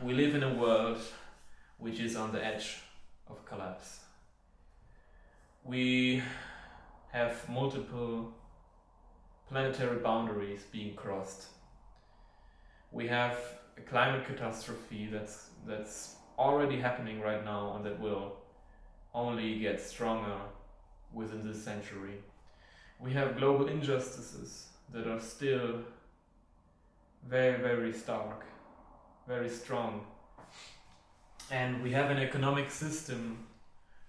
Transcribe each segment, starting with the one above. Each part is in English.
we live in a world which is on the edge of collapse. We have multiple planetary boundaries being crossed. We have a climate catastrophe that's already happening right now and that will only get stronger within this century. We have global injustices that are still very, very stark, very strong. And we have an economic system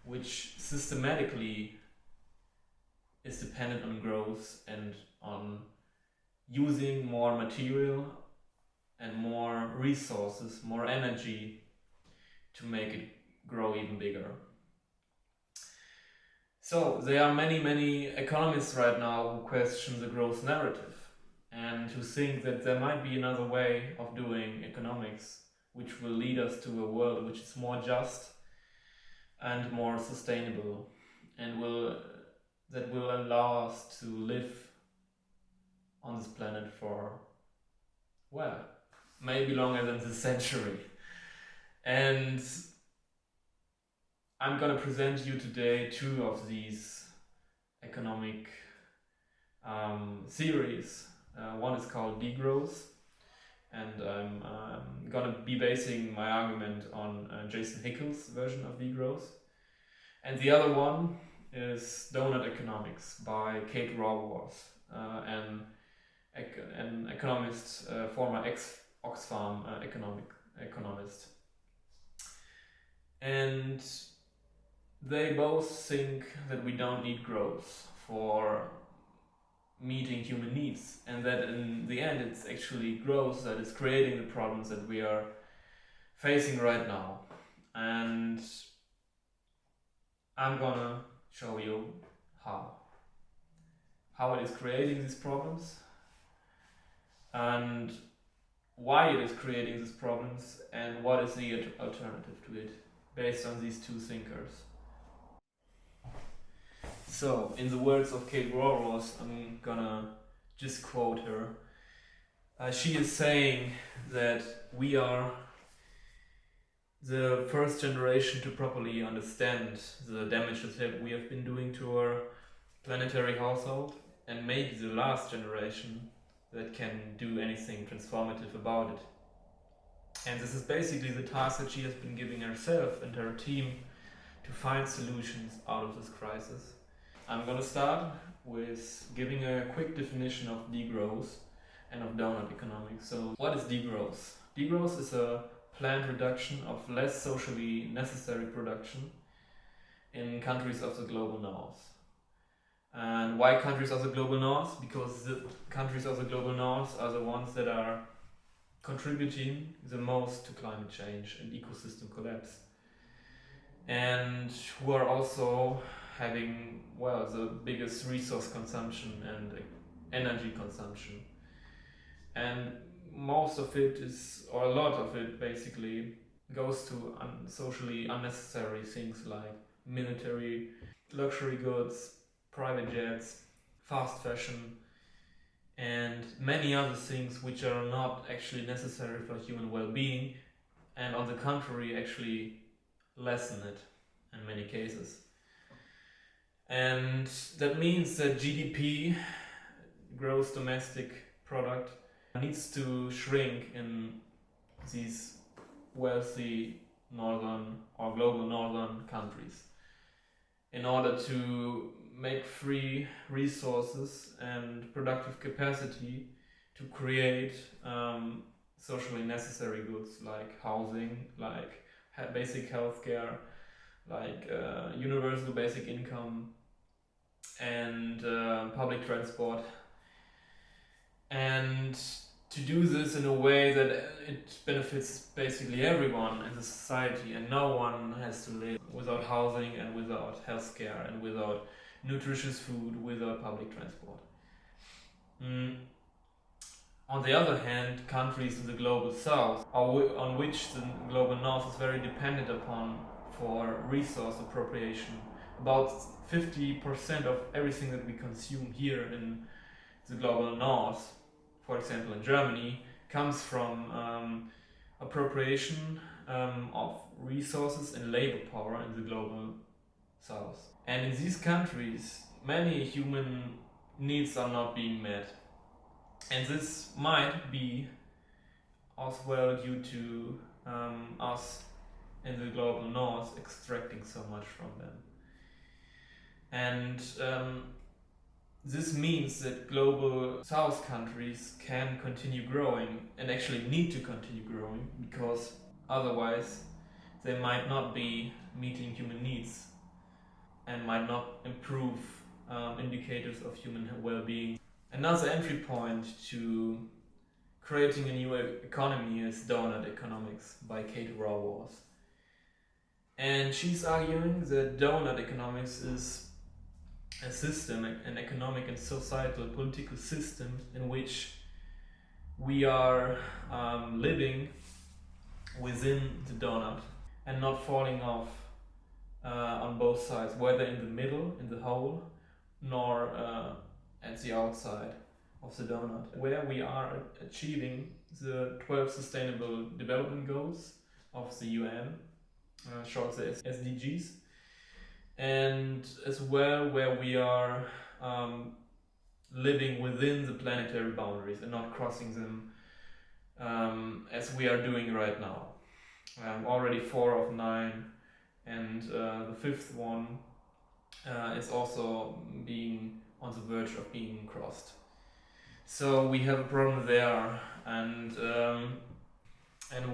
which systematically is dependent on growth and on using more material and more resources, more energy to make it grow even bigger. So there are many economists right now who question the growth narrative and who think that there might be another way of doing economics which will lead us to a world which is more just and more sustainable and that will allow us to live on this planet for, well, maybe longer than this century. And I'm going to present you today two of these economic theories. One is called Degrowth, and I'm going to be basing my argument on Jason Hickel's version of Degrowth. And the other one is Doughnut Economics by Kate Raworth, an economist, former ex-Oxfam economist. And they both think that we don't need growth for meeting human needs, and that in the end it's actually growth that is creating the problems that we are facing right now. And I'm gonna show you how it is creating these problems and why it is creating these problems and what is the alternative to it based on these two thinkers. So, in the words of Kate Raworth, I'm gonna just quote her. She is saying that we are the first generation to properly understand the damages that we have been doing to our planetary household, and maybe the last generation that can do anything transformative about it. And this is basically the task that she has been giving herself and her team to find solutions out of this crisis. I'm going to start with giving a quick definition of degrowth and of Doughnut Economics. So, what is degrowth? Degrowth is a planned reduction of less socially necessary production in countries of the global north. And why countries of the global north? Because the countries of the global north are the ones that are contributing the most to climate change and ecosystem collapse, and who are also having, well, the biggest resource consumption and energy consumption. And most of it is, or a lot of it basically, goes to socially unnecessary things like military, luxury goods, private jets, fast fashion, and many other things which are not actually necessary for human well-being, and on the contrary actually lessen it in many cases. And that means that GDP, gross domestic product, needs to shrink in these wealthy northern or global northern countries in order to make free resources and productive capacity to create socially necessary goods like housing, like basic healthcare, like universal basic income and public transport, and to do this in a way that it benefits basically everyone in the society, and no one has to live without housing and without healthcare and without nutritious food, without public transport. On the other hand, countries in the global south, on which the global north is very dependent upon for resource appropriation, about 50% of everything that we consume here in the global north, for example in Germany, comes from appropriation of resources and labor power in the global south. And in these countries, many human needs are not being met. And this might be as well due to us in the global north extracting so much from them. And this means that global south countries can continue growing and actually need to continue growing, because otherwise they might not be meeting human needs and might not improve indicators of human well-being. Another entry point to creating a new economy is Doughnut Economics by Kate Raworth. And she's arguing that Doughnut Economics is a system, an economic and societal political system in which we are living within the donut and not falling off on both sides, whether in the middle, in the hole, nor at the outside of the donut, where we are achieving the 12 Sustainable Development Goals of the UN, short the SDGs, and as well where we are living within the planetary boundaries and not crossing them as we are doing right now. Already 4 of 9, and the 5th one is also being on the verge of being crossed. So we have a problem there, and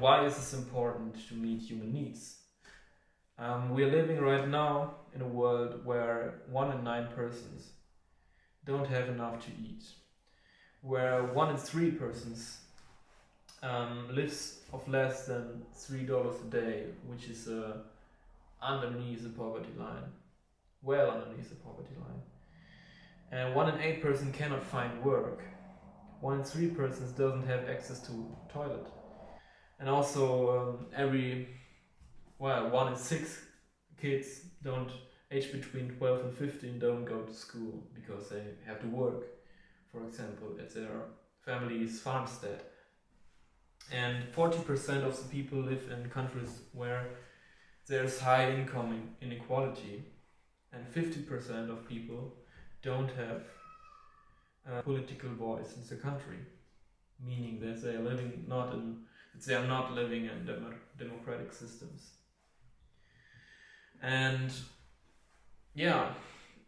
why is this important to meet human needs? We are living right now in a world where 1 in 9 persons don't have enough to eat, where 1 in 3 persons lives of less than $3 a day, which is underneath the poverty line, well underneath the poverty line. And 1 in 8 persons cannot find work. 1 in 3 persons doesn't have access to toilet. And also 1 in 6 kids aged between 12 and 15 don't go to school because they have to work, for example, at their family's farmstead. And 40% of the people live in countries where there's high income inequality, and 50% of people don't have a political voice in the country, meaning that they are not living in democratic systems. And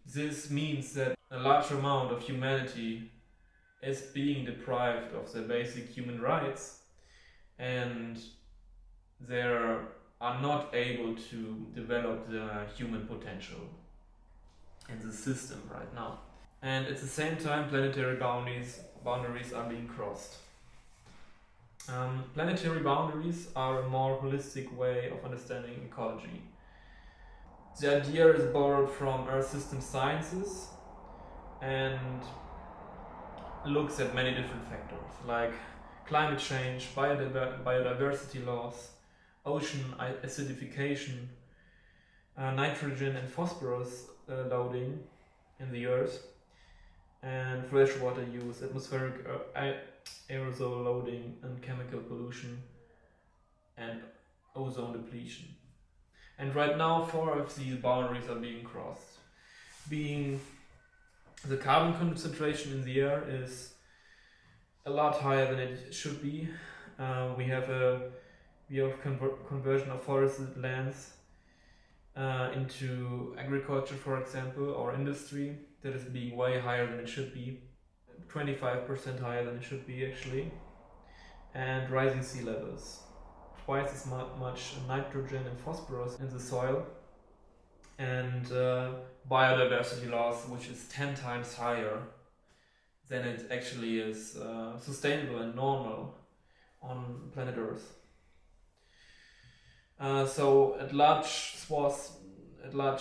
this means that a large amount of humanity is being deprived of their basic human rights, and they are not able to develop their human potential in the system right now. And at the same time, planetary boundaries are being crossed. Planetary boundaries are a more holistic way of understanding ecology. The idea is borrowed from Earth system sciences and looks at many different factors like climate change, biodiversity loss, ocean acidification, nitrogen and phosphorus loading in the Earth, and freshwater use, atmospheric aerosol loading, and chemical pollution, and ozone depletion. And right now 4 of these boundaries are being crossed. Being the carbon concentration in the air is a lot higher than it should be. We have conversion of forested lands into agriculture, for example, or industry that is being way higher than it should be, 25% higher than it should be actually, and rising sea levels, twice as much nitrogen and phosphorus in the soil, and biodiversity loss, which is 10 times higher than it actually is sustainable and normal on planet Earth. So at large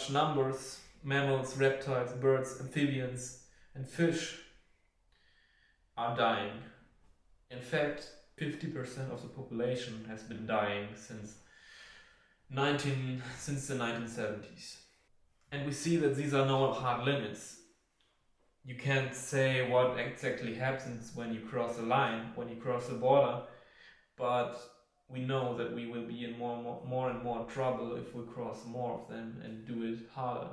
numbers, mammals, reptiles, birds, amphibians, and fish are dying. In fact, 50% of the population has been dying since the 1970s. And we see that these are no hard limits. You can't say what exactly happens when you cross a line, when you cross a border, but we know that we will be in more and more trouble if we cross more of them and do it harder,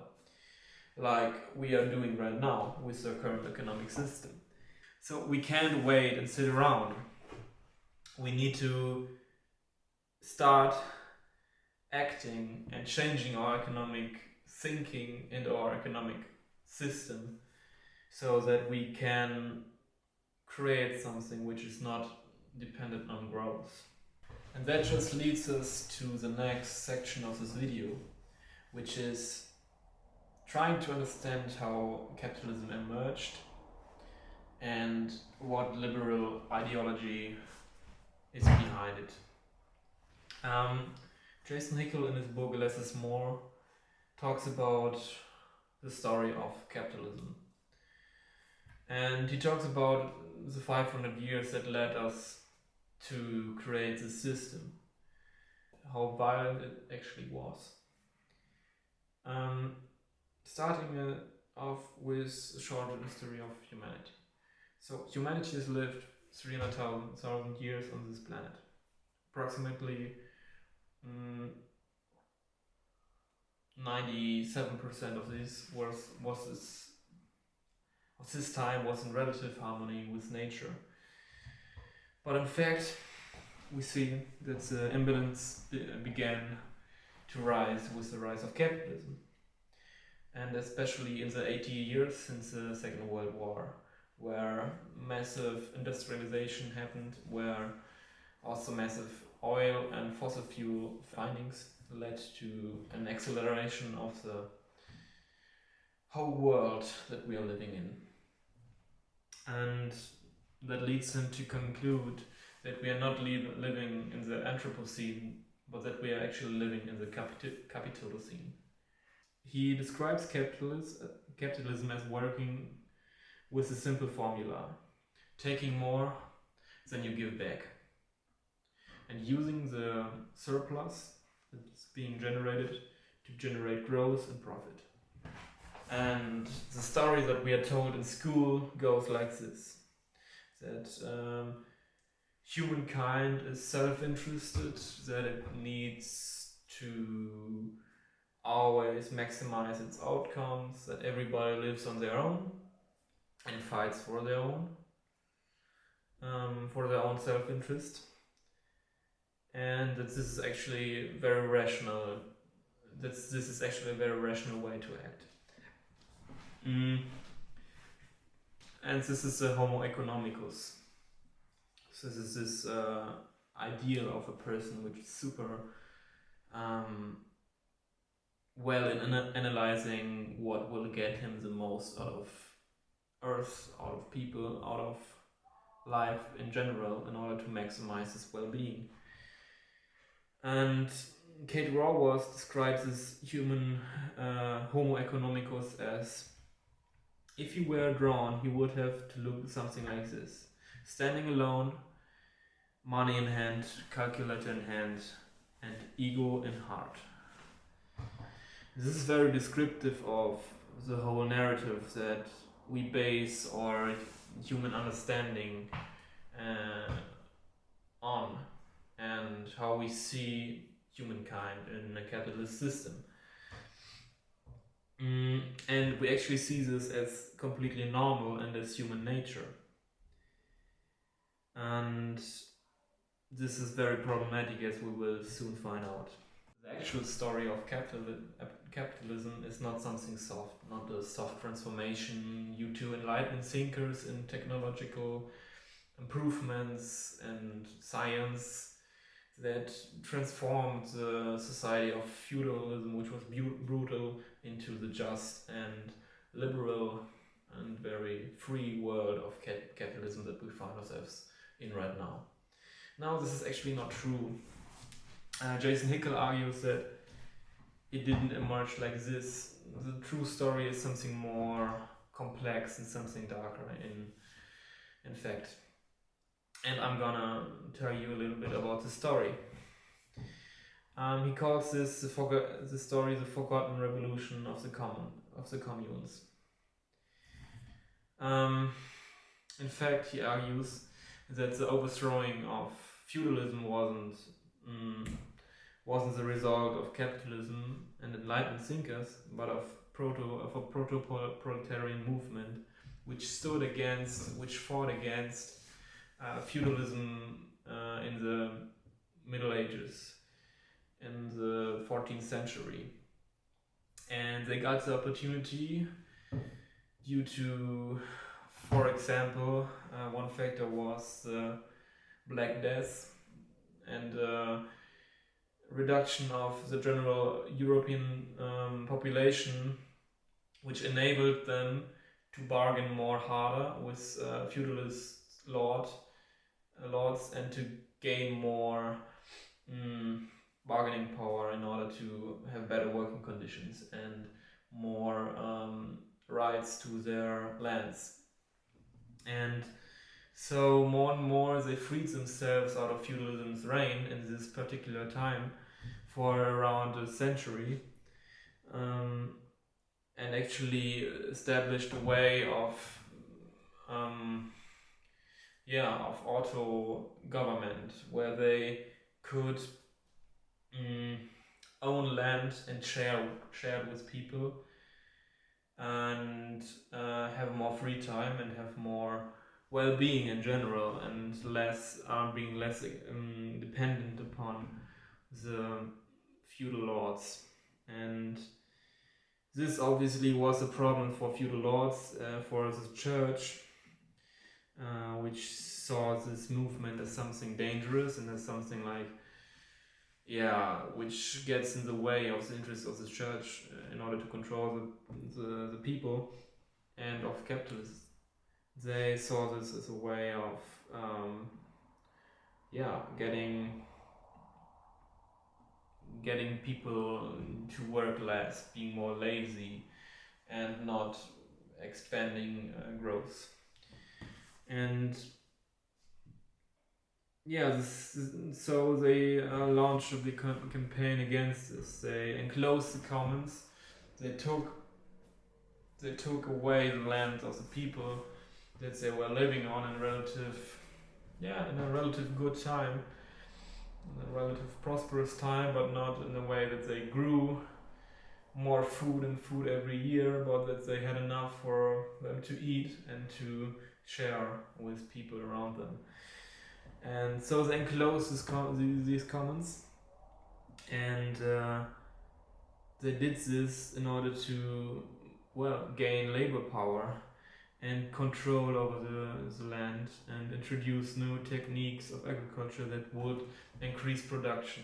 like we are doing right now with the current economic system. So we can't wait and sit around. We need to start acting and changing our economic thinking and our economic system so that we can create something which is not dependent on growth. And that just leads us to the next section of this video, which is trying to understand how capitalism emerged and what liberal ideology is behind it. Jason Hickel in his book Less is More talks about the story of capitalism. And he talks about the 500 years that led us to create this system, how violent it actually was. Starting off with a short history of humanity. So humanity has lived 300,000 years on this planet. Approximately 97% of this time was in relative harmony with nature. But in fact, we see that the imbalance began to rise with the rise of capitalism. And especially in the 80 years since the Second World War, where massive industrialization happened, where also massive oil and fossil fuel findings led to an acceleration of the whole world that we are living in. And that leads him to conclude that we are not living in the Anthropocene, but that we are actually living in the Capitalocene. He describes capitalism as working with a simple formula: taking more than you give back, and using the surplus that's being generated to generate growth and profit. And the story that we are told in school goes like this: that humankind is self-interested, that it needs to always maximize its outcomes, that everybody lives on their own and fights for their own self-interest, and that this is actually very rational. This is actually a very rational way to act. And this is the Homo economicus. So this is this ideal of a person which is super well in analyzing what will get him the most out of Earth, out of people, out of life in general, in order to maximize his well-being. And Kate Raworth describes this human Homo economicus as: if he were drawn, he would have to look something like this: standing alone, money in hand, calculator in hand, and ego in heart. This is very descriptive of the whole narrative that we base our human understanding on, and how we see humankind in a capitalist system. And we actually see this as completely normal and as human nature. And this is very problematic, as we will soon find out. The actual story of capitalism is not something soft, not a soft transformation due to enlightened thinkers in technological improvements and science that transformed the society of feudalism, which was brutal, into the just and liberal and very free world of capitalism that we find ourselves in right now. Now, this is actually not true. Jason Hickel argues that it didn't emerge like this. The true story is something more complex and something darker in fact. And I'm gonna tell you a little bit about the story. He calls this the story the forgotten revolution of the communes. In fact, he argues that the overthrowing of feudalism wasn't wasn't the result of capitalism and enlightened thinkers, but of a proto-proletarian movement, which fought against feudalism in the Middle Ages, in the 14th century. And they got the opportunity due to, for example, one factor was the Black Death and reduction of the general European population, which enabled them to bargain more harder with feudalist lords and to gain more bargaining power in order to have better working conditions and more rights to their lands. And so more and more they freed themselves out of feudalism's reign in this particular time for around a century, and actually established a way of auto government where they could own land and share it with people, and have more free time and have more well-being in general, and being less dependent upon the feudal lords. And this obviously was a problem for feudal lords, for the church, which saw this movement as something dangerous and as something which gets in the way of the interests of the church in order to control the people, and of capitalists. They saw this as a way of getting people to work less, being more lazy, and not expanding growth. And so they launched a big campaign against this. They enclosed the commons. They took away the land of the people that they were living on in a relative good time, in a relative prosperous time, but not in a way that they grew more food every year, but that they had enough for them to eat and to share with people around them. And so they enclosed these commons, and they did this in order to gain labor power and control over the land, and introduce new techniques of agriculture that would increase production,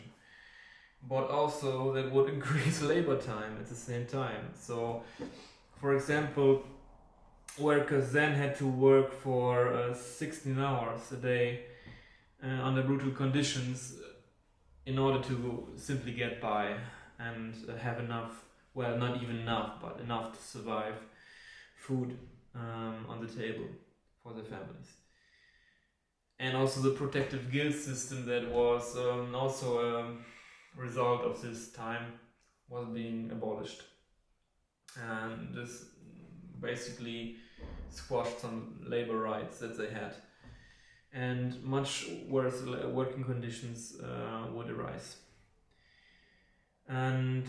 but also that would increase labor time at the same time. So, for example, workers then had to work for 16 hours a day under brutal conditions in order to simply get by and have enough, not even enough, but enough to survive, food on the table for their families. And also the protective guild system that was also a result of this time was being abolished. And this basically squashed some labor rights that they had. And much worse working conditions would arise. And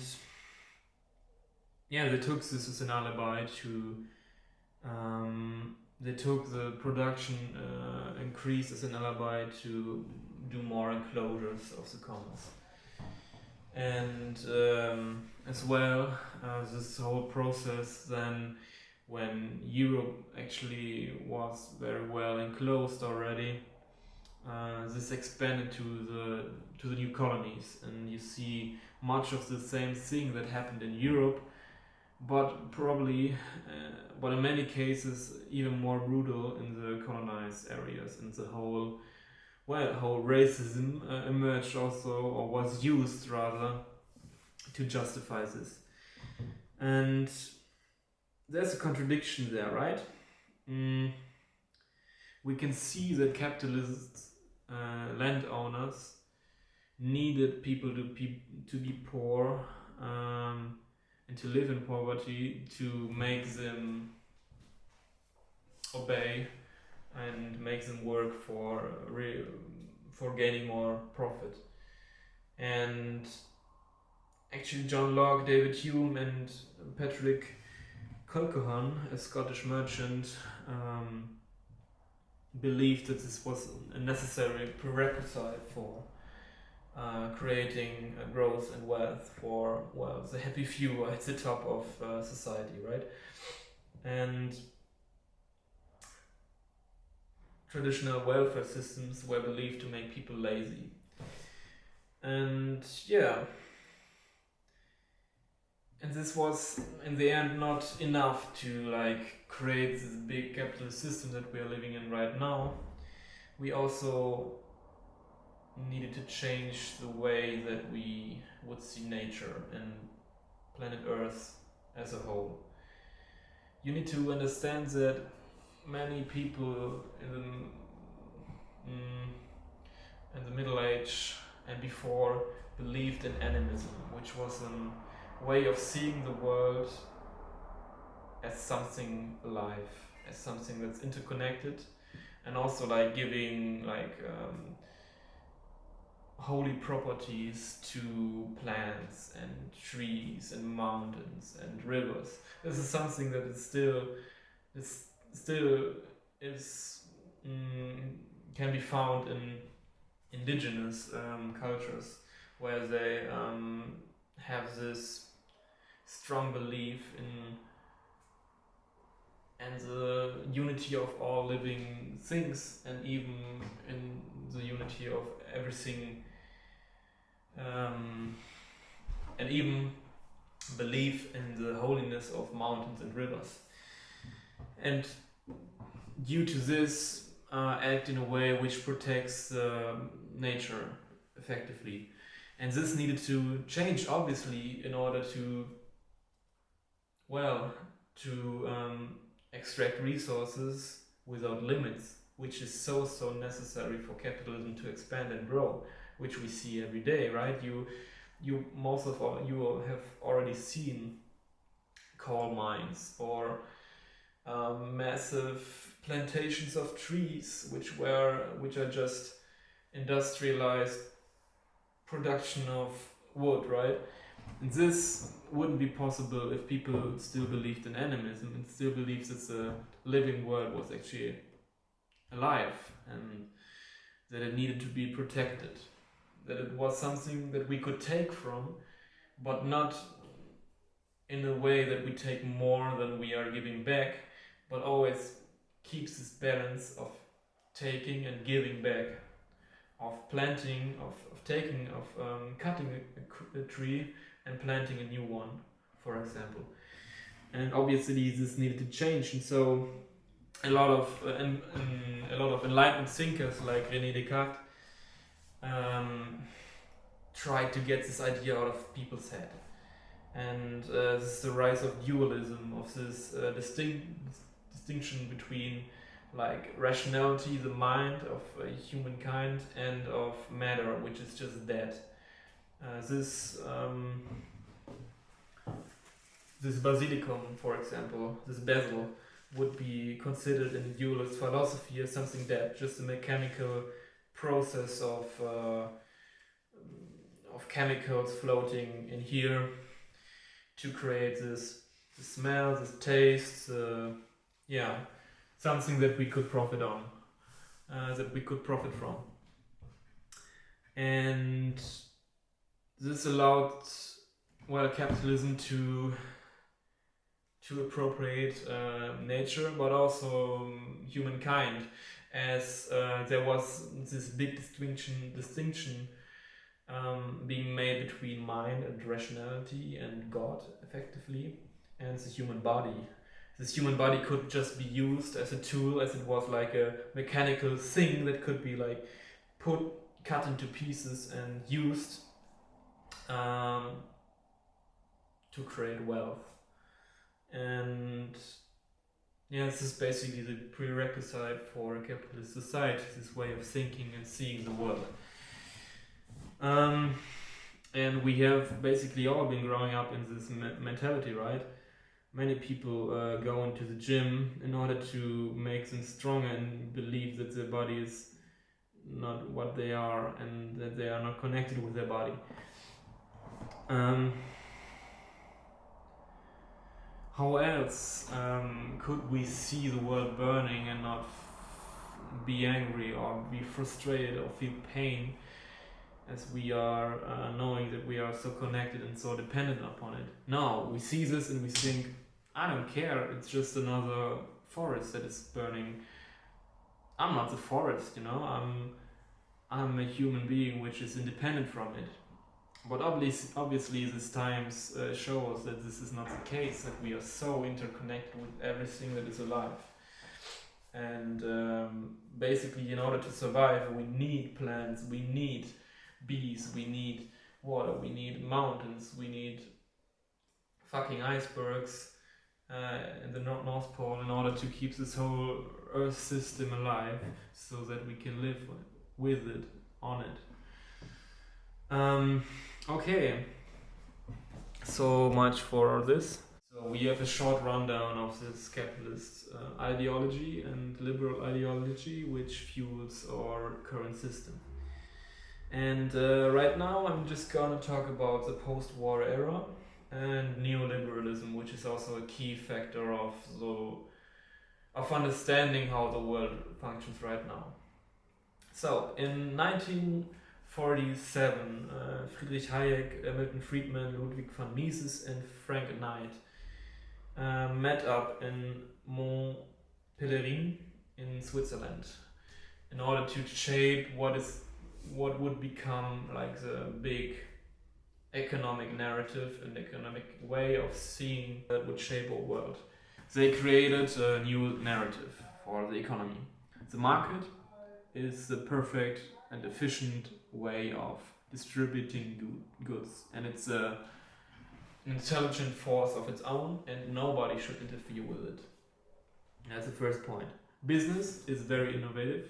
they took this as an alibi to they took the production increase as an alibi to do more enclosures of the commons. And as well, this whole process then, when Europe actually was very well enclosed already, this expanded to the new colonies, and you see much of the same thing that happened in Europe, but in many cases even more brutal in the colonized areas, and the whole racism emerged also, or was used rather, to justify this. And there's a contradiction there, right? We can see that capitalist landowners needed people to be poor and to live in poverty to make them obey and make them work for gaining more profit. And actually John Locke, David Hume and Patrick Colquhoun, a Scottish merchant, believed that this was a necessary prerequisite for creating growth and wealth for, well, the happy few at the top of society, right? And traditional welfare systems were believed to make people lazy. And yeah, and this was in the end not enough to like create this big capitalist system that we are living in right now. We also needed to change the way that we would see nature and planet Earth as a whole. You need to understand that many people in the Middle Age and before believed in animism, which was a way of seeing the world as something alive, as something that's interconnected, and also like giving like holy properties to plants and trees and mountains and rivers. This is something that is still can be found in indigenous cultures, where they have this strong belief in the unity of all living things, and even in the unity of everything, and even belief in the holiness of mountains and rivers. And due to this, act in a way which protects nature effectively. And this needed to change, obviously, in order to, well, to extract resources without limits, which is so necessary for capitalism to expand and grow, which we see every day, right? You have already seen coal mines or massive plantations of trees, which are just industrialized production of wood, right? And this wouldn't be possible if people still believed in animism and still believed that the living world was actually alive and that it needed to be protected, that it was something that we could take from, but not in a way that we take more than we are giving back, but always keeps this balance of taking and giving back, of planting, of cutting a tree and planting a new one, for example. And obviously this needed to change, and so a lot of enlightened thinkers like René Descartes tried to get this idea out of people's head. And this is the rise of dualism, of this distinction between like rationality, the mind of humankind, and of matter, which is just dead. This basilicum, for example, this bezel, would be considered in dualist philosophy as something dead, just a mechanical process of chemicals floating in here to create this smell, this taste, something that we could profit on, that we could profit from. And this allowed, well, capitalism to appropriate nature, but also humankind, as there was this big distinction being made between mind and rationality and God, effectively, and the human body. This human body could just be used as a tool, as it was like a mechanical thing that could be like cut into pieces and used to create wealth. And yeah, this is basically the prerequisite for a capitalist society, this way of thinking and seeing the world. And we have basically all been growing up in this mentality, right? Many people go into the gym in order to make them stronger and believe that their body is not what they are, and that they are not connected with their body. How else could we see the world burning and not be angry or be frustrated or feel pain, as we are knowing that we are so connected and so dependent upon it? No, we see this and we think, I don't care, it's just another forest that is burning. I'm not the forest, I'm a human being which is independent from it. But obviously these times show us that this is not the case, that we are so interconnected with everything that is alive. And basically, in order to survive, we need plants, we need bees, we need water, we need mountains, we need fucking icebergs in the North Pole in order to keep this whole Earth system alive, so that we can live with it, on it. Okay, so much for this. So we have a short rundown of this capitalist ideology and liberal ideology which fuels our current system. And right now I'm just gonna talk about the post-war era and neoliberalism, which is also a key factor of understanding how the world functions right now. So in 1947, Friedrich Hayek, Milton Friedman, Ludwig von Mises and Frank Knight met up in Mont Pelerin in Switzerland in order to shape what would become like the big economic narrative and economic way of seeing that would shape our world. They created a new narrative for the economy. The market is the perfect and efficient way of distributing goods, and it's an intelligent force of its own, and nobody should interfere with it. That's the first point. Business is very innovative,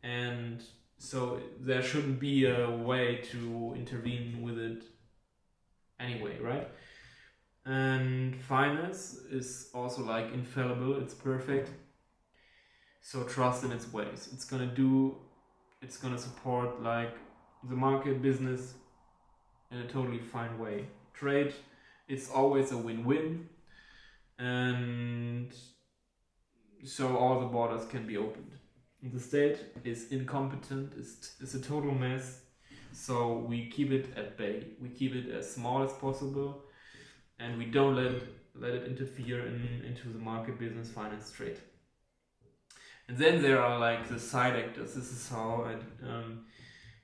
and so there shouldn't be a way to intervene with it anyway, right? And finance is also like infallible, it's perfect. So trust in its ways. It's gonna support like the market business in a totally fine way. Trade is always a win-win, and so all the borders can be opened. The state is incompetent, is a total mess, so we keep it at bay. We keep it as small as possible, and we don't let it interfere into the market, business, finance, trade. And then there are like the side actors. This is how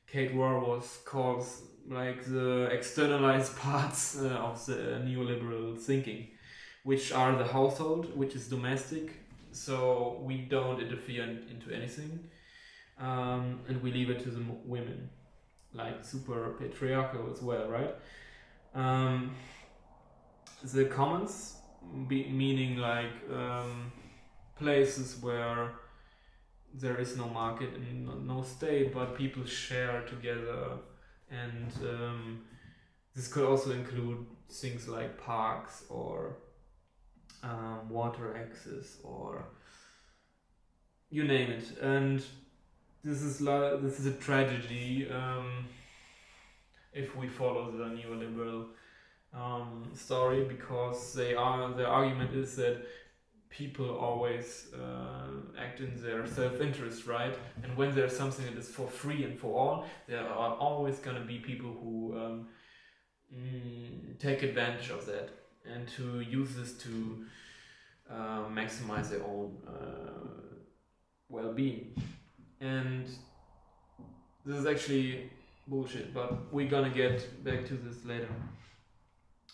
Kate Raworth calls like the externalized parts of the neoliberal thinking, which are the household, which is domestic, so we don't interfere into anything, and we leave it to the women, like super patriarchal as well, right? The commons, meaning like places where there is no market and no state, but people share together, and this could also include things like parks or water access or you name it. And this is a tragedy if we follow the neoliberal story, because their argument is that people always act in their self-interest, right? And when there's something that is for free and for all, there are always going to be people who take advantage of that and to use this to maximize their own well-being. And this is actually bullshit, but we're gonna get back to this later.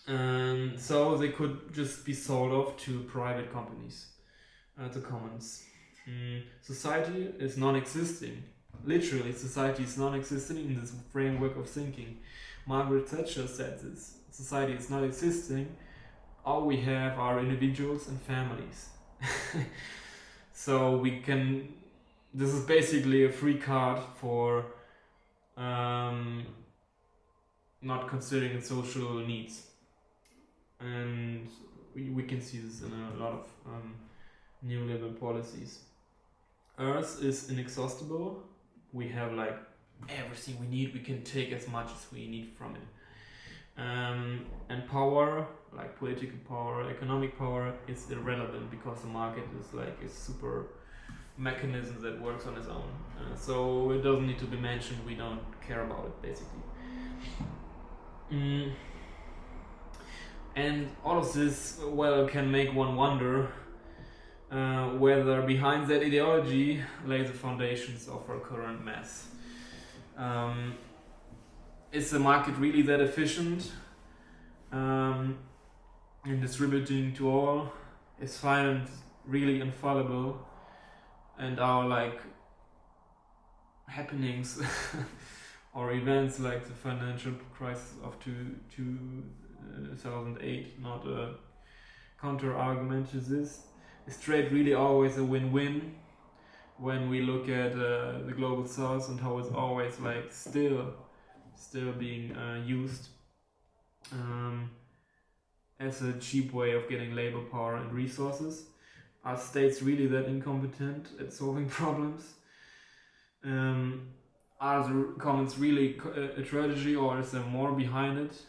And so they could just be sold off to private companies, the commons. Society is non-existing. Literally, society is non-existing in this framework of thinking. Margaret Thatcher said this. Society is not existing. All we have are individuals and families. So this is basically a free card for not considering social needs. And we can see this in a lot of neoliberal policies. Earth is inexhaustible. We have like everything we need. We can take as much as we need from it. And power, like political power, economic power, is irrelevant because the market is like a super mechanism that works on its own. So it doesn't need to be mentioned. We don't care about it basically. And all of this, well, can make one wonder whether behind that ideology lay the foundations of our current mess. Is the market really that efficient in distributing to all? Is finance really infallible? And our like happenings or events like the financial crisis of 2008 not a counter argument to this? Is trade really always a win-win when we look at the global south and how it's always like still being used as a cheap way of getting labor power and resources? Are states really that incompetent at solving problems? Are the commons really a tragedy, or is there more behind it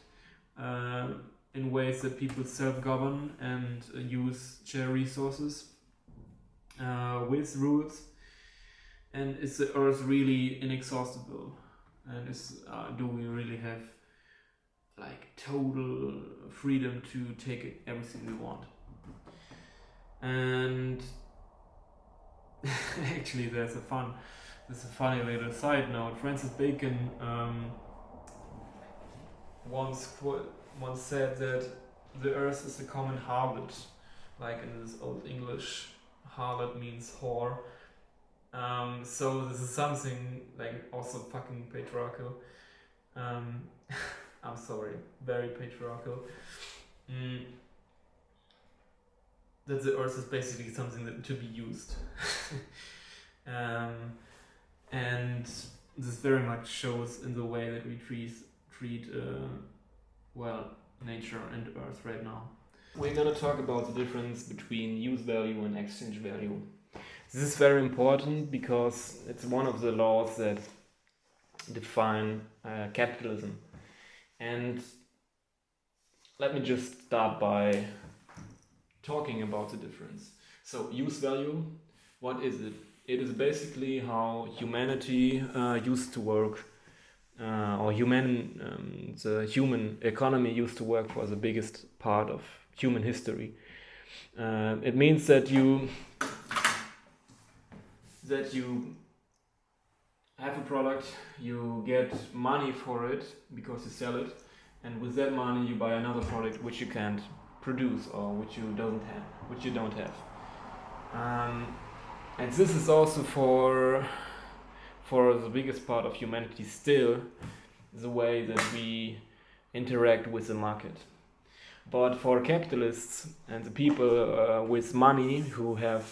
in ways that people self-govern and share resources with rules? And is the earth really inexhaustible? And do we really have like total freedom to take everything we want? And actually, there's a funny little side note. Francis Bacon once said that the earth is a common harlot, like in this old English, harlot means whore. So this is something like also fucking patriarchal. I'm sorry, very patriarchal. That the earth is basically something that to be used. And this very much shows in the way that we treat nature and earth right now. We're gonna talk about the difference between use value and exchange value. This is very important because it's one of the laws that define capitalism. And let me just start by talking about the difference. So use value, what is it? It is basically how humanity used to work, or the human economy used to work for the biggest part of human history. It means that you have a product, you get money for it because you sell it, and with that money you buy another product which you can't produce or which you don't have. And this is also for the biggest part of humanity still the way that we interact with the market. But for capitalists and the people with money who own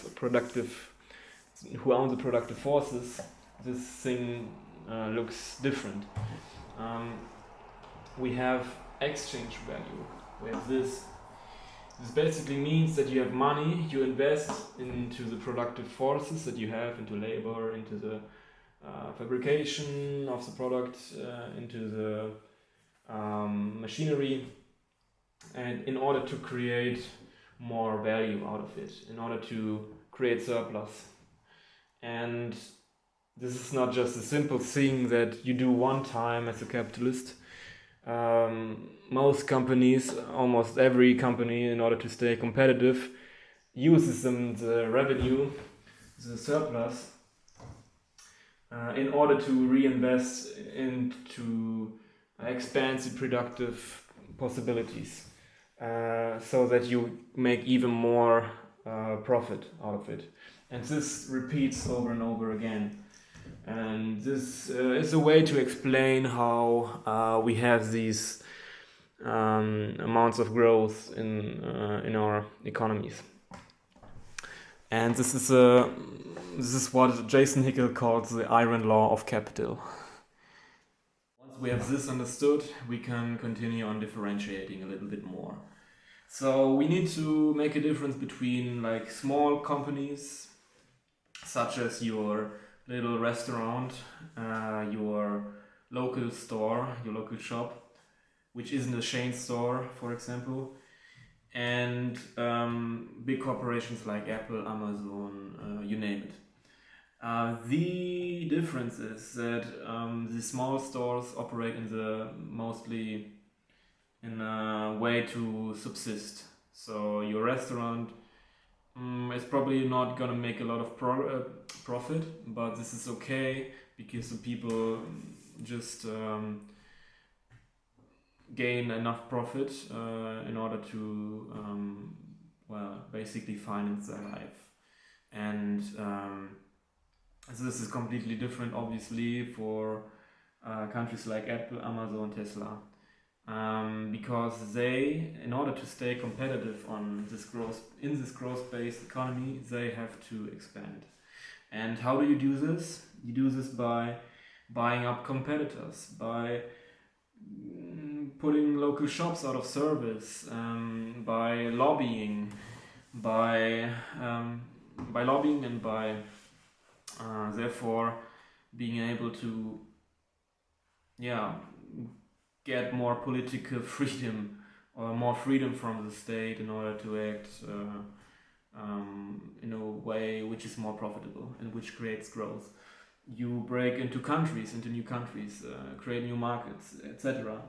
the productive forces, this thing looks different. We have exchange value, where this basically means that you have money, you invest into the productive forces that you have, into labor, into the fabrication of the product, into the machinery, and in order to create more value out of it, in order to create surplus. And this is not just a simple thing that you do one time as a capitalist. Most companies, almost every company, in order to stay competitive, uses the revenue, the surplus, in order to reinvest into expand the productive possibilities, so that you make even more profit out of it. And this repeats over and over again. And this is a way to explain how we have these amounts of growth in our economies. And this is what Jason Hickel calls the iron law of capital. Once we have this understood, we can continue on differentiating a little bit more. So we need to make a difference between like small companies such as your little restaurant, your local store, your local shop, which isn't a chain store, for example, and big corporations like Apple, Amazon, you name it. The difference is that the small stores operate mostly in a way to subsist. So your restaurant is probably not gonna make a lot of profit, but this is okay because the people just gain enough profit in order to basically finance their life. And so this is completely different, obviously, for countries like Apple, Amazon, Tesla, because they, in order to stay competitive in this growth-based economy, they have to expand. And how do you do this? You do this by buying up competitors, by putting local shops out of service, by lobbying, by lobbying, and by therefore being able to get more political freedom or more freedom from the state in order to act in a way which is more profitable and which creates growth. You break into new countries, create new markets, etc.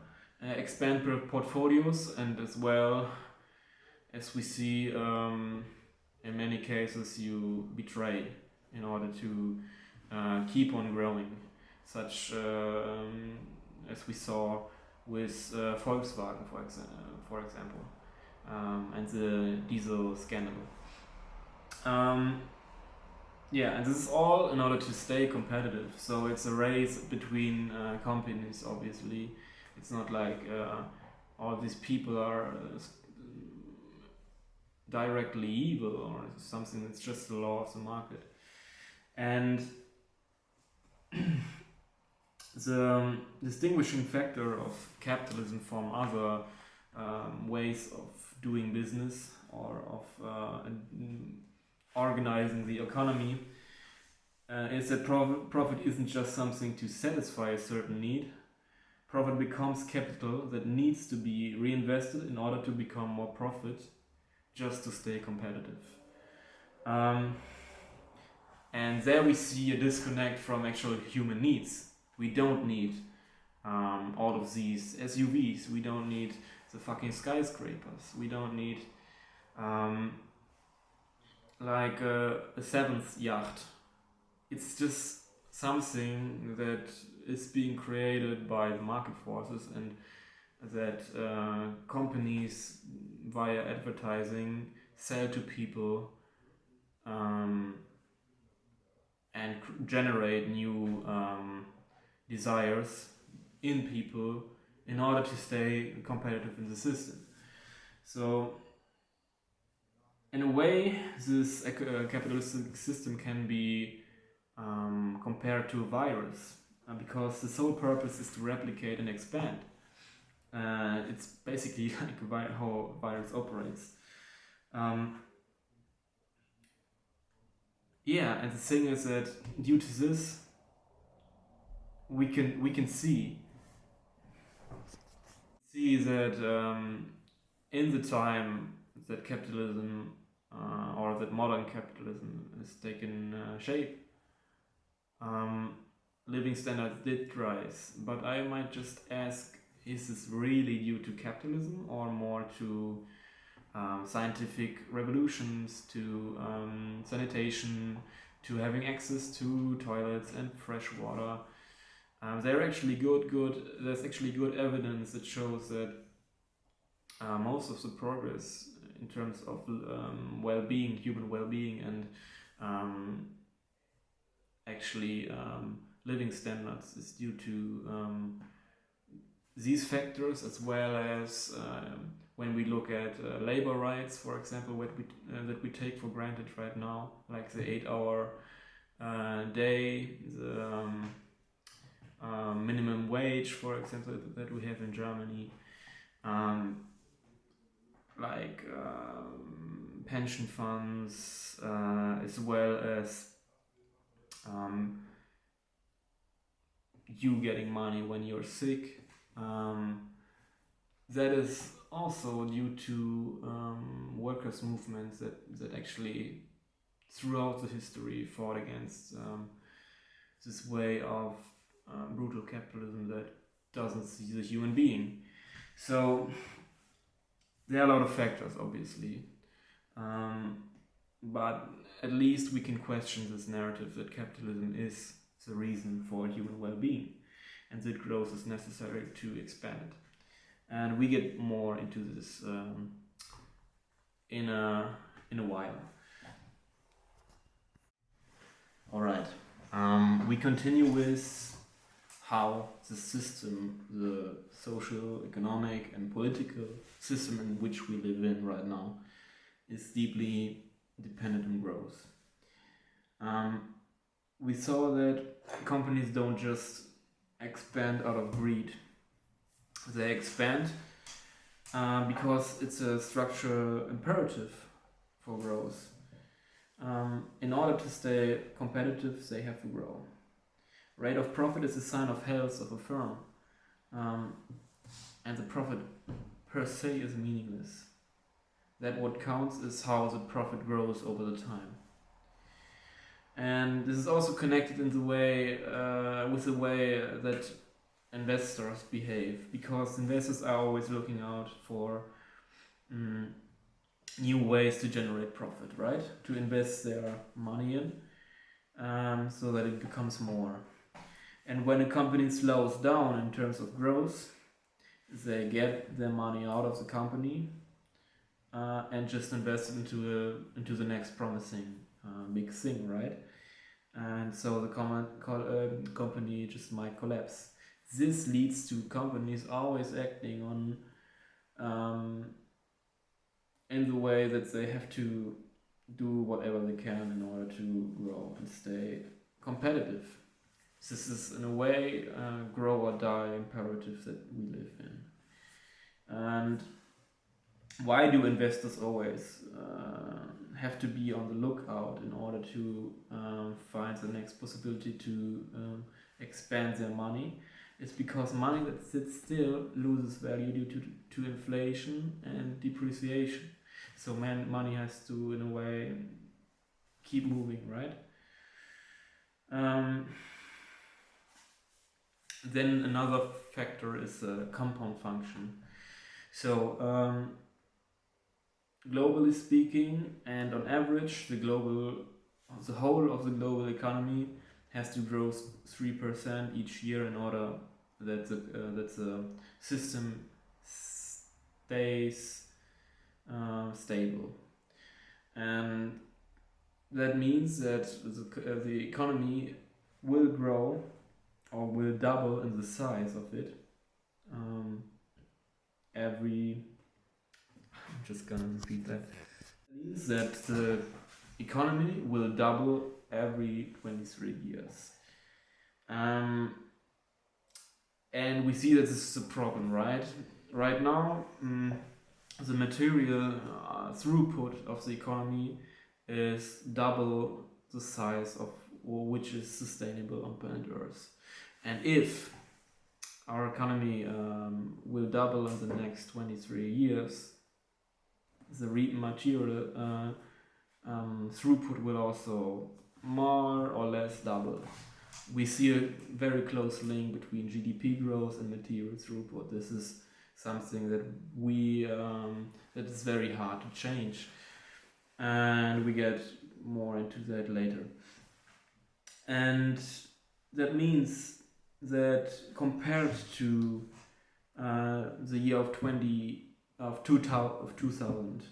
Expand portfolios, and as well as we see in many cases you betray in order to keep on growing, such as we saw with Volkswagen, for example, and the diesel scandal. And this is all in order to stay competitive. So it's a race between companies, obviously. It's not like all these people are directly evil or something. It's just the law of the market. And the distinguishing factor of capitalism from other ways of doing business or of organizing the economy is that profit isn't just something to satisfy a certain need. Profit becomes capital that needs to be reinvested in order to become more profit, just to stay competitive. And there we see a disconnect from actual human needs. We don't need all of these SUVs. We don't need the fucking skyscrapers. We don't need like a seventh yacht. It's just something that is being created by the market forces, and that companies via advertising sell to people and generate new desires in people in order to stay competitive in the system. So in a way, this capitalistic system can be compared to a virus, because the sole purpose is to replicate and expand. It's basically like how a virus operates. And the thing is that due to this, we can see that in the time that capitalism or that modern capitalism has taken shape, living standards did rise. But I might just ask, is this really due to capitalism or more to scientific revolutions, to sanitation, to having access to toilets and fresh water? There's actually good evidence that shows that most of the progress in terms of well-being, human well-being, and living standards is due to these factors, as well as when we look at labor rights, for example, that we take for granted right now, like the 8-hour day, the minimum wage, for example, that we have in Germany, pension funds, as well as you getting money when you're sick. That is also due to workers' movements that actually throughout the history fought against this way of brutal capitalism that doesn't see the human being. So there are a lot of factors, obviously, but at least we can question this narrative that capitalism is the reason for human well-being and that growth is necessary to expand it. And we get more into this in a while. All right. We continue with how the system, the social, economic, and political system in which we live in right now, is deeply dependent on growth. We saw that companies don't just expand out of greed. They expand because it's a structural imperative for growth. In order to stay competitive, they have to grow. Rate of profit is a sign of health of a firm, and the profit per se is meaningless. That what counts is how the profit grows over the time. And this is also connected in the way with the way that investors behave, because investors are always looking out for new ways to generate profit, right? To invest their money in so that it becomes more. And when a company slows down in terms of growth, they get their money out of the company and just invest it into the next promising big thing, right? And so the company just might collapse. This leads to companies always acting on in the way that they have to do whatever they can in order to grow and stay competitive. This is in a way grow or die imperative that we live in. And why do investors always have to be on the lookout in order to find the next possibility to expand their money? It's because money that sits still loses value due to inflation and depreciation. So money has to, in a way, keep moving, right? Then another factor is the compound function. So globally speaking, and on average, the whole of the global economy has to grow 3% each year in order that the system stays stable. And that means that the economy will grow or will double in the size of it every. I'm just gonna repeat that. It means that the economy will double every 23 years. And we see that this is a problem, right? Right now, the material throughput of the economy is double the size of which is sustainable on planet Earth. And if our economy will double in the next 23 years, the material throughput will also more or less double. We see a very close link between GDP growth and material throughput. This is something that that is very hard to change, and we get more into that later. And that means that compared to the year of 2000,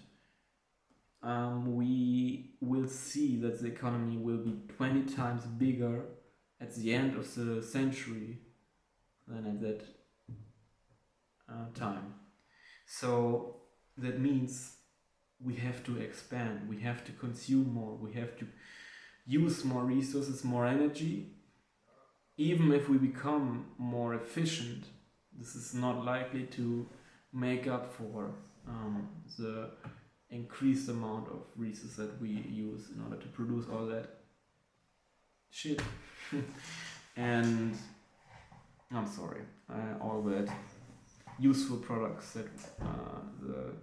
we will see that the economy will be 20 times bigger at the end of the century than at that time. So that means we have to expand, we have to consume more, we have to use more resources, more energy. Even if we become more efficient, this is not likely to make up for the increased amount of resources that we use in order to produce all that. shit. And I'm sorry, all that useful products that the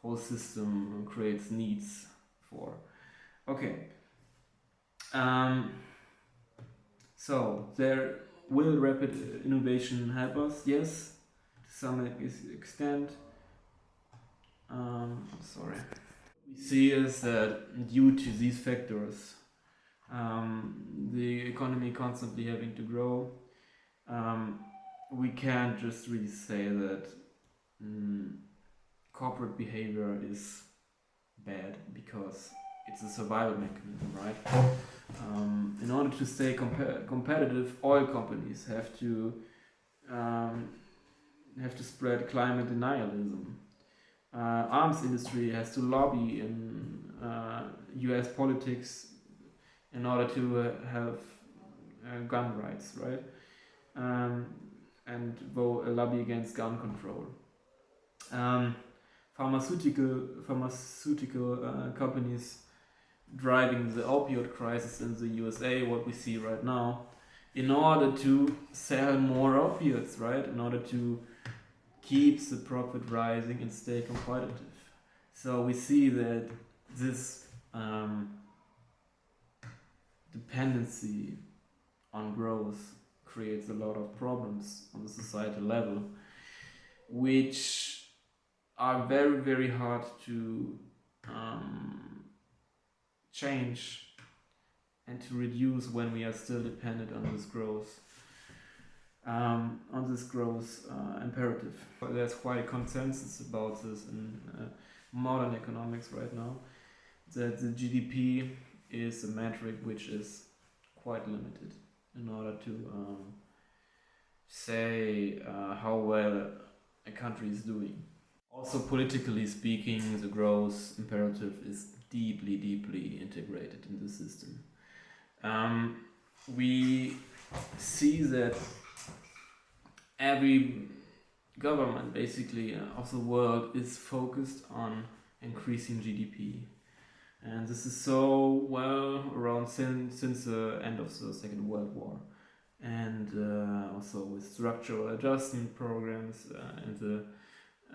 whole system creates needs for. Okay. So there will rapid innovation help us? Yes, to some extent. I'm sorry. We see is that due to these factors, the economy constantly having to grow, we can't just really say that corporate behavior is bad because it's a survival mechanism, right? In order to stay competitive, oil companies have to spread climate denialism. Arms industry has to lobby in U.S. politics in order to have gun rights, right? And lobby against gun control. Pharmaceutical companies driving the opioid crisis in the USA, what we see right now, in order to sell more opioids, right? In order to keep the profit rising and stay competitive. So we see that this dependency on growth creates a lot of problems on the societal level, which are very, very hard to change and to reduce when we are still dependent on this growth. Imperative. There's quite a consensus about this in modern economics right now, that the GDP is a metric which is quite limited in order to say how well a country is doing. Also, politically speaking, the growth imperative is deeply, deeply integrated in the system. We see that every government basically of the world is focused on increasing GDP, and this is so well around since the end of the Second World War, and also with structural adjustment programs in the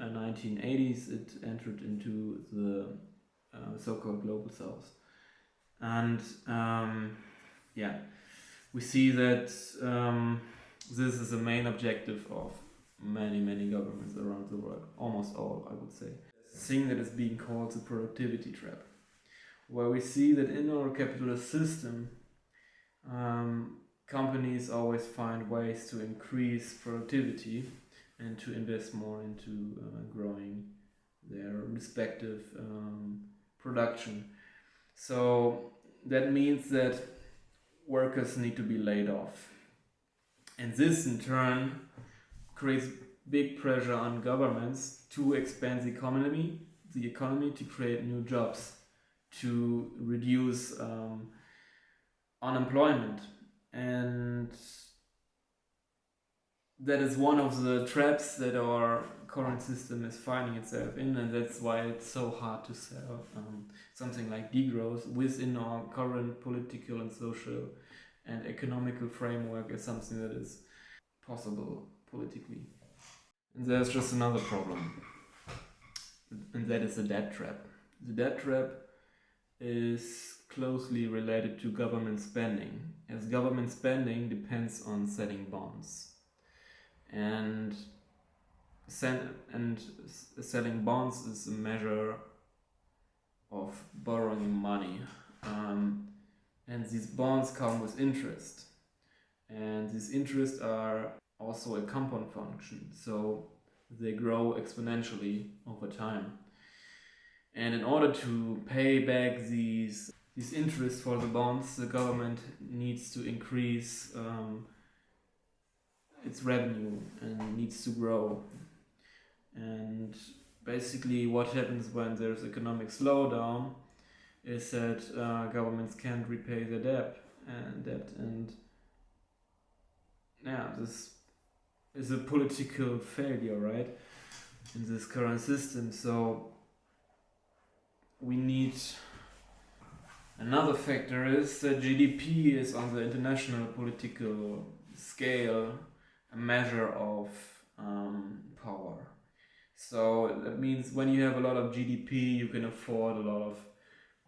1980s it entered into the so-called global south, and we see that this is the main objective of many governments around the world, almost all, I would say. The thing that is being called the productivity trap, where we see that in our capitalist system, companies always find ways to increase productivity and to invest more into growing their respective production. So that means that workers need to be laid off. And this in turn creates big pressure on governments to expand the economy to create new jobs, to reduce unemployment. And that is one of the traps that our current system is finding itself in, and that's why it's so hard to sell something like degrowth within our current political and social and economical framework as something that is possible politically. And there's just another problem, and that is the debt trap. The debt trap is closely related to government spending, as government spending depends on selling bonds. And selling bonds is a measure of borrowing money. And these bonds come with interest. And these interests are also a compound function, so they grow exponentially over time. And in order to pay back these interests for the bonds, the government needs to increase its revenue and needs to grow. And basically what happens when there's economic slowdown is that governments can't repay their debt, and this is a political failure, right, in this current system. So we need Another factor is that GDP is on the international political scale a measure of power. So that means when you have a lot of GDP, you can afford a lot of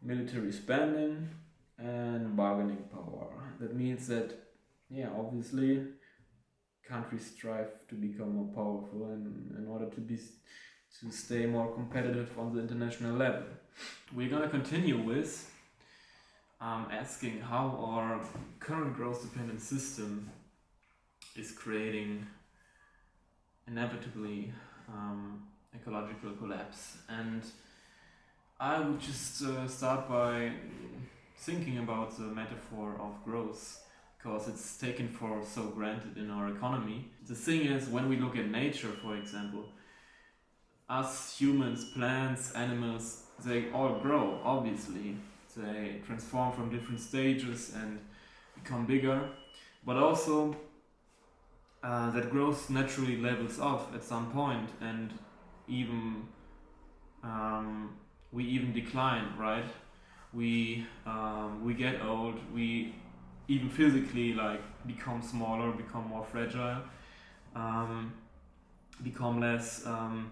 military spending and bargaining power. That means that, obviously, countries strive to become more powerful in order to stay more competitive on the international level. We're gonna continue with asking how our current growth-dependent system is creating inevitably ecological collapse. And I would just start by thinking about the metaphor of growth, because it's taken for so granted in our economy. The thing is, when we look at nature, for example, us humans, plants, animals, they all grow, obviously. They transform from different stages and become bigger, but also that growth naturally levels off at some point, and even we even decline, right? We get old, we even physically become smaller, become more fragile, become less our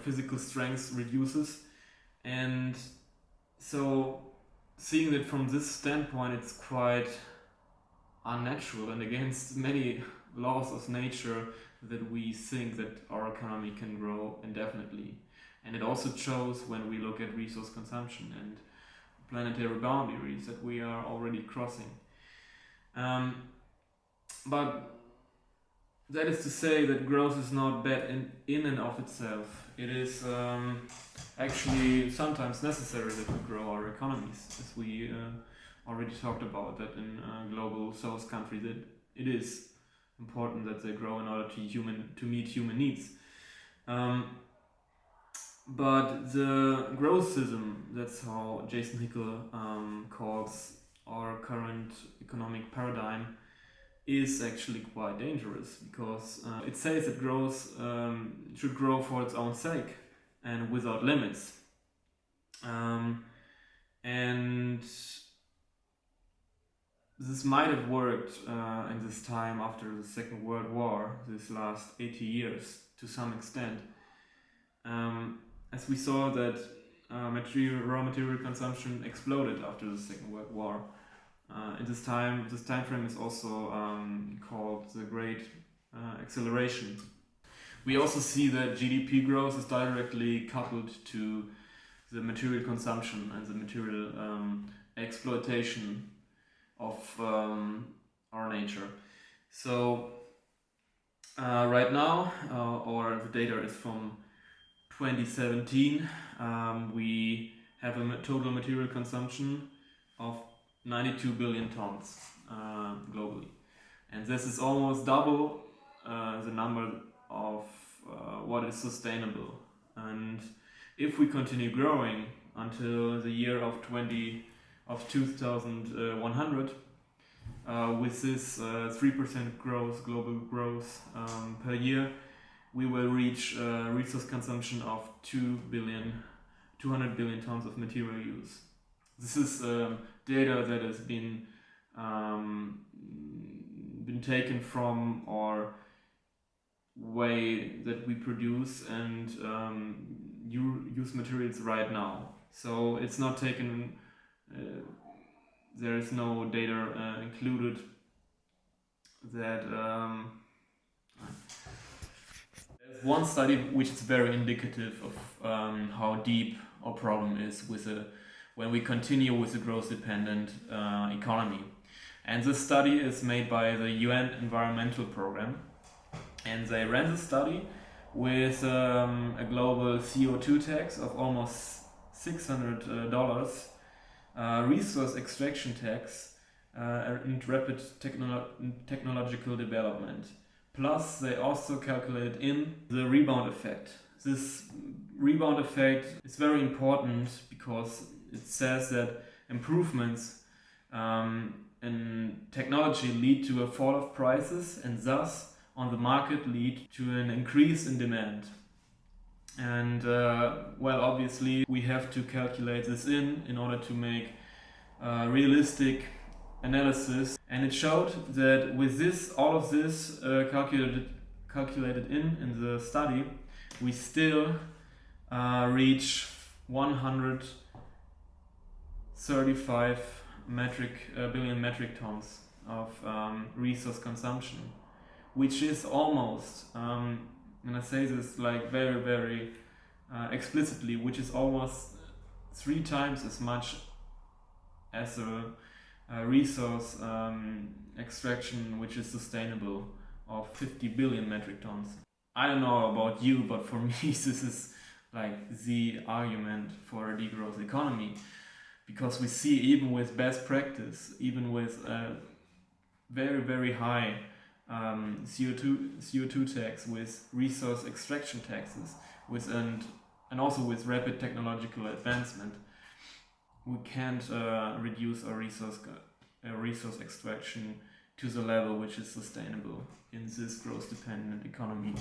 physical strength reduces. And so seeing that from this standpoint, it's quite unnatural and against many laws of nature that we think that our economy can grow indefinitely. And it also shows when we look at resource consumption and planetary boundaries that we are already crossing. But that is to say that growth is not bad in and of itself. It is actually sometimes necessary that we grow our economies, as we already talked about that in global south countries. It is important that they grow in order to meet human needs. But the growthism, that's how Jason Hickel calls our current economic paradigm, is actually quite dangerous, because it says that growth should grow for its own sake and without limits. And this might have worked in this time after the Second World War, this last 80 years to some extent. As we saw that raw material consumption exploded after the Second World War. This time frame is also called the Great Acceleration. We also see that GDP growth is directly coupled to the material consumption and the material exploitation of our nature. So right now, or the data is from 2017, we have a total material consumption of 92 billion tons globally. And this is almost double the number of what is sustainable. And if we continue growing until the year of 2100, with this 3% growth, global growth per year, we will reach resource consumption of 200 billion tons of material use. This is data that has been taken from our way that we produce and use materials right now. So it's not taken. There is no data included that. There's one study which is very indicative of how deep our problem is when we continue with a growth-dependent economy. And this study is made by the UN Environmental Program, and they ran the study with a global CO2 tax of almost $600, resource extraction tax, and rapid technological development. Plus, they also calculated in the rebound effect. This rebound effect is very important because it says that improvements in technology lead to a fall of prices and thus on the market lead to an increase in demand. And well, obviously we have to calculate this in order to make realistic analysis, and it showed that with this, all of this calculated in the study, we still reach 135 billion metric tons of resource consumption, which is almost, and I say this like very, very explicitly, which is almost 3 times as much as a resource extraction which is sustainable of 50 billion metric tons. I don't know about you, but for me this is like the argument for a degrowth economy, because we see even with best practice, even with very, very high CO2 tax, with resource extraction taxes, and also with rapid technological advancement, we can't reduce our resource extraction to the level which is sustainable in this growth dependent economy.